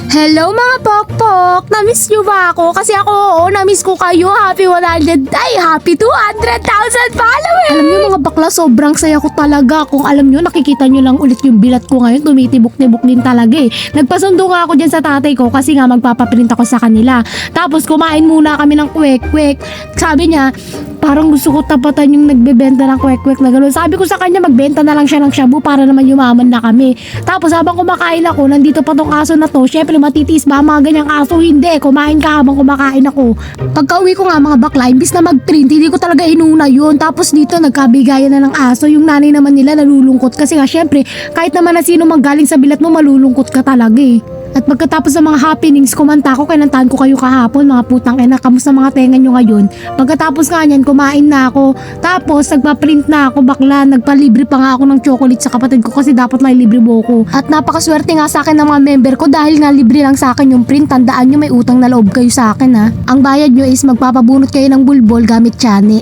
Hello mga pokpok! Na-miss nyo ba ako? Kasi ako, na-miss ko kayo. Happy 100, happy 200,000 followers! Alam nyo mga bakla, sobrang saya ko talaga. Kung alam nyo, nakikita nyo lang ulit yung bilat ko ngayon. Tumitibok-tibok din talaga eh. Nagpasundo nga ako dyan sa tatay ko kasi nga magpapaprint ako sa kanila. Tapos kumain muna kami ng kwek-kwek. Sabi niya, parang gusto ko tapatan yung nagbebenta ng kwek-kwek na gano'n. Sabi ko sa kanya, magbenta na lang siya ng shabu para naman yumaman na kami. Tapos habang kumakain ako, nandito pa tong aso na to. Syempre matitiis ba mga ganyang aso? Hindi, kumain ka habang kumakain ako. Pagka-uwi ko nga mga bakla, imbis na mag-print, hindi ko talaga inuna yun. Tapos dito nagkabigayan na ng aso. Yung nanay naman nila nalulungkot kasi nga syempre kahit naman na sino manggaling sa bilat mo, malulungkot ka talaga eh. At pagkatapos ng mga happenings, kumanta ko, kinantahan ko kayo kahapon, mga putang ina, kamusta mga tenga nyo ngayon? Pagkatapos nga niyan, kumain na ako. Tapos, nagpa-print na ako, bakla, nagpalibre pa nga ako ng chocolate sa kapatid ko kasi dapat may libre mo ko. At napakaswerte nga sa akin ng mga member ko dahil nga libre lang sa akin yung print. Tandaan nyo, may utang na loob kayo sa akin ha. Ang bayad nyo is magpapabunot kayo ng bulbol gamit tsane.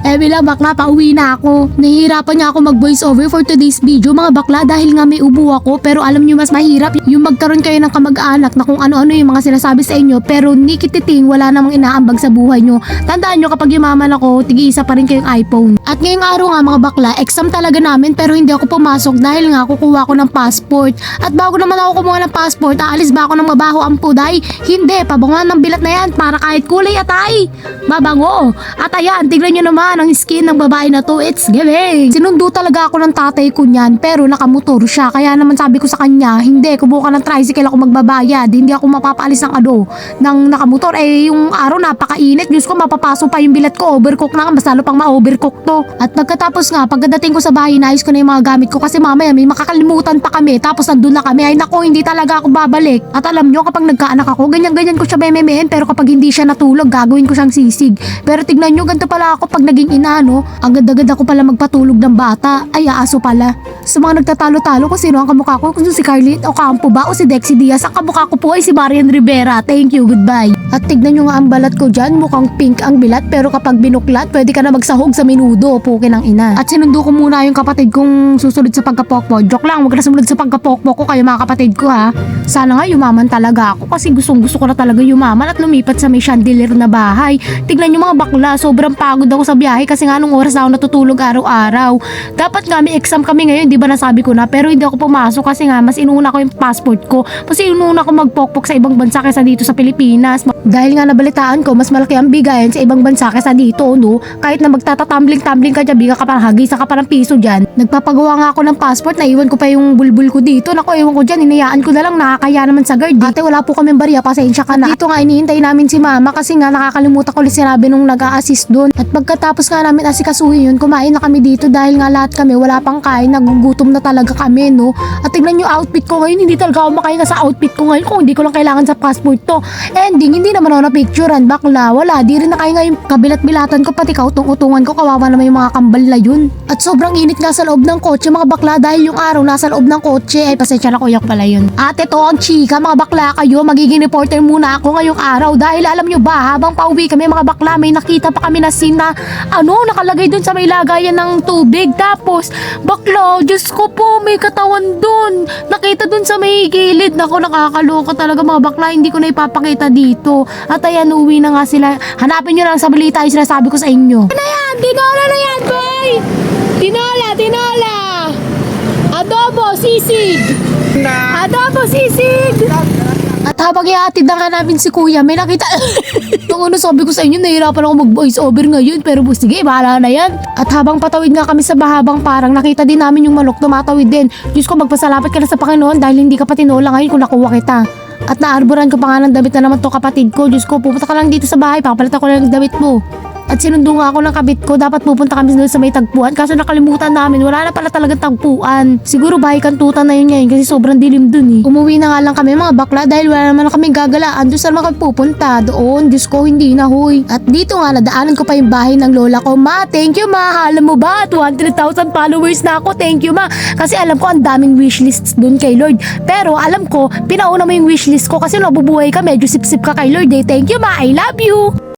Bila bakla, pauwi na ako. Nahihirapan niya ako mag voice over for today's video mga bakla dahil nga may ubo ako. Pero alam nyo mas mahirap yung magkaroon kayo ng kamag-anak na kung ano-ano yung mga sinasabi sa inyo pero nikititing wala namang inaambag sa buhay nyo. Tandaan nyo kapag yumaman ako, tig-isa pa rin kayong iPhone. At ngayong araw nga mga bakla, exam talaga namin pero hindi ako pumasok dahil nga kukuha ko ng passport. At bago naman ako kumuha ng passport, aalis ba ako ng mabaho ang puday? Hindi, pabanguan ng bilat na yan para kahit kulay atay. Mabango. At ayan, tignan nyo naman ang skin ng babae na to, it's giving. Sinundo talaga ako ng tatay ko niyan pero nakamotor siya. Kaya naman sabi ko sa kanya, hindi, kubuka ng tricycle ako magbabayad. Hindi ako mapapaalis ng nakamotor. Eh, yung araw napakainit. Diyos ko, mapapaso pa yung bilat ko. Overcook na nga. Mas lalo pang ma-overcook to. At pagkatapos nga, pagdating ko sa bahay, naayos ko na yung mga gamit ko kasi mamaya may makakalimutan pa kami. Tapos nandun na kami. Ay nako, hindi talaga ako babalik. At alam nyo, kapag nagkaanak ako, ganyan-ganyan ko siya mememen. Pero kapag hindi siya natulog, gagawin ko siyang sisig. Pero tignan nyo, ganito pala ako pag naging ina, no? Agad-agad ako pala magpatulog ng bata. Ay, aso pala. Sa mga nagtatalo-talo kung sino ang kamukha ko, kung si Carlin Ocampo ba o si Dexy Diaz, ang kamukha ko po ay si Marian Rivera. Thank you, goodbye. At tignan nyo nga ang balat ko dyan, mukhang pink ang bilat pero kapag binuklat, pwede ka na magsahog sa minudo, pukin ang ina. At sinundo ko muna yung kapatid kong susunod sa pagkapokpo. Joke lang, huwag na sumunod sa pagkapokpo ko kayo mga kapatid ko ha. Sana nga yumaman talaga ako kasi gustong-gusto ko na talaga yumaman at lumipat sa may chandelier na bahay. Tignan nyo mga bakla, sobrang pagod ako sa biyahe kasi nga nung oras na ako natutulog araw-araw. Dapat nga may exam kami ngayon, di ba nasabi ko na, pero hindi ako pumasok kasi nga mas inuna ko yung passport ko. Kasi inuna ko magpokpok sa ibang bansa kaysa dito sa Pilipinas. Dahil nga nabalitaan ko, mas malaki ang bigayan sa ibang bansa kaysa dito, no? Kahit na magtatatumbling-tumbling ka dyan, biga ka pa, hagisa ka pa ng piso dyan. Nagpapagawa nga ako ng passport, naiwan ko pa yung bulbul ko dito. Naku, ewan ko dyan, hinayaan ko na lang, nakakaya naman sa guard. Ate, wala po kaming barya, pasensya ka na. Dito nga, inihintay namin si mama kasi nga nakakalimutan ko ulit sinabi nung nag-a-assist doon. At pagkatapos nga namin asikasuhin yun, kumain na kami dito dahil nga lahat kami wala pang kain, nagugutom na talaga kami, no? At tignan yung outfit ko ngayon, hindi talaga ako makahinga sa outfit ko ngayon kung hindi ko lang kailangan sa passport to. Ending, hindi naman ako na-picturean, bakla, wala, di rin nakahinga yung kabilat-bilatan ko, pati kautong-utungan ko, kawawa naman yung mga kambal na yun. At sobrang init nga sa loob ng kotse, mga bakla, dahil yung araw nasa loob ng kotse, ay pasensya na kuya ko pala yun. Ate, to ang chika, mga bakla kayo, magiging reporter muna ako ngayong araw dahil alam nyo ba, habang pauwi kami mga bakla, may nakita pa kami na scene na, nakalagay dun sa may lagayan ng tubig, tapos, bakla, Diyos ko po, may katawan dun, nakita dun sa may gilid, nako, nakakaloka talaga mga bakla, hindi ko na ipapakita dito. At ayan, uwi na nga sila. Hanapin nyo lang sa balita yung sinasabi ko sa inyo. Ano yan? Tinola na yan, boy! Tinola! Adobo, sisig! Adobo, sisig! At habang ihatid na nga namin si kuya, may nakita. Nung sabi ko sa inyo, nahirapan ako mag-voice over ngayon. Pero sige, bahala na yan. At habang patawid nga kami sa mahabang parang, nakita din namin yung manok, tumatawid din. Diyos ko, magpasalamat ka na sa Panginoon dahil hindi ka pa tinola ngayon kung nakuha kita. At naarboran ko pa nga ng damit na naman to kapatid ko. Diyos ko, pupunta ka lang dito sa bahay, papalitan ko lang ng damit mo. At sinundo nga ako ng kabit ko, dapat pupunta kami doon sa may tagpuan. Kaso nakalimutan namin, wala na pala talagang tagpuan. Siguro bahay kantutan na yun ngayon kasi sobrang dilim dun eh. Umuwi na nga lang kami mga bakla dahil wala naman kami gagalaan. Doon saan magpupunta? Doon, Diyos ko, hindi na huy. At dito nga, nadaanan ko pa yung bahay ng lola ko. Ma, thank you ma, alam mo ba? 200,000 followers na ako, thank you ma. Kasi alam ko ang daming wishlists doon kay Lord. Pero alam ko, pinauna mo yung wishlist ko kasi nabubuhay ka, medyo sip-sip ka kay Lord eh. Thank you ma, I love you.